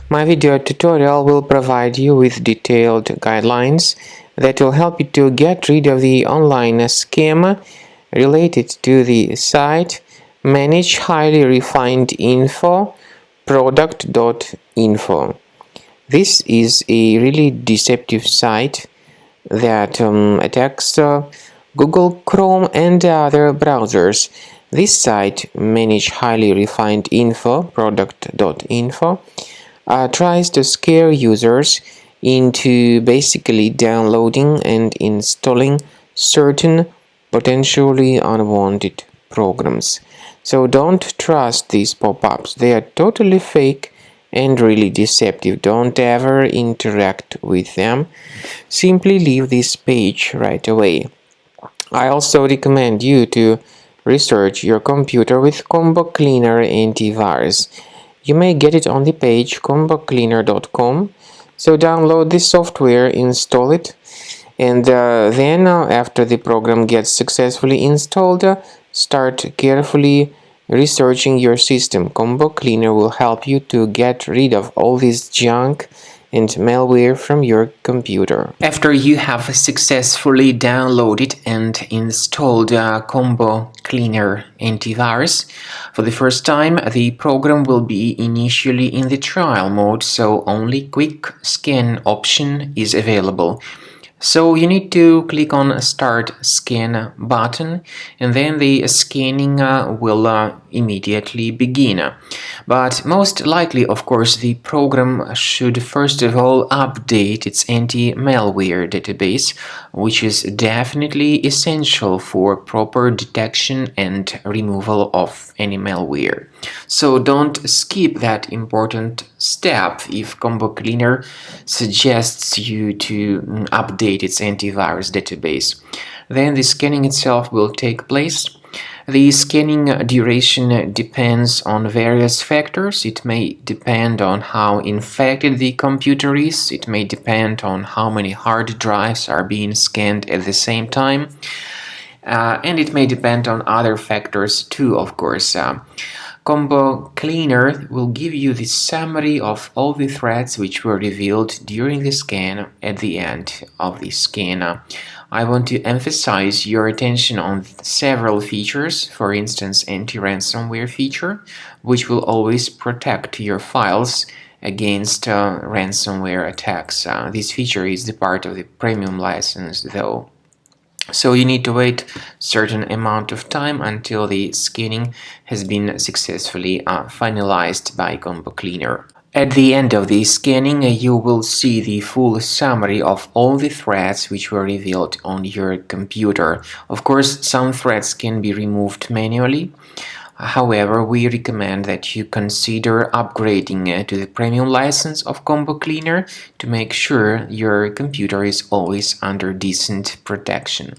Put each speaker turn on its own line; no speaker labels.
My video tutorial will provide you with detailed guidelines that will help you to get rid of the online scam related to the site Managehighlyrefinedinfo-product.info. This is a really deceptive site that attacks Google Chrome and other browsers. This site, Managehighlyrefinedinfo-product.info, tries to scare users into basically downloading and installing certain potentially unwanted programs. So don't trust these pop-ups. They are totally fake and really deceptive. Don't ever interact with them. Simply leave this page right away. I also recommend you to research your computer with Combo Cleaner antivirus. You may get it on the page combocleaner.com. So download this software, install it, and then after the program gets successfully installed, start carefully researching your system. Combo Cleaner will help you to get rid of all this junk and malware from your computer. After you have successfully downloaded and installed Combo Cleaner antivirus, for the first time the program will be initially in the trial mode, so only quick scan option is available. So you need to click on Start Scan button, and then the scanning will immediately begin. But most likely, of course, the program should first of all update its anti-malware database, which is definitely essential for proper detection and removal of any malware. So don't skip that important step if Combo Cleaner suggests you to update its antivirus database. Then the scanning itself will take place. The scanning duration depends on various factors. It may depend on how infected the computer is. It may depend on how many hard drives are being scanned at the same time. And it may depend on other factors too, of course. Combo Cleaner will give you the summary of all the threats which were revealed during the scan at the end of the scan. I want to emphasize your attention on several features, for instance anti-ransomware feature, which will always protect your files against ransomware attacks. This feature is the part of the premium license though. So you need to wait a certain amount of time until the scanning has been successfully finalized by Combo Cleaner. At the end of the scanning, you will see the full summary of all the threats which were revealed on your computer. Of course, some threats can be removed manually. However, we recommend that you consider upgrading to the premium license of Combo Cleaner to make sure your computer is always under decent protection.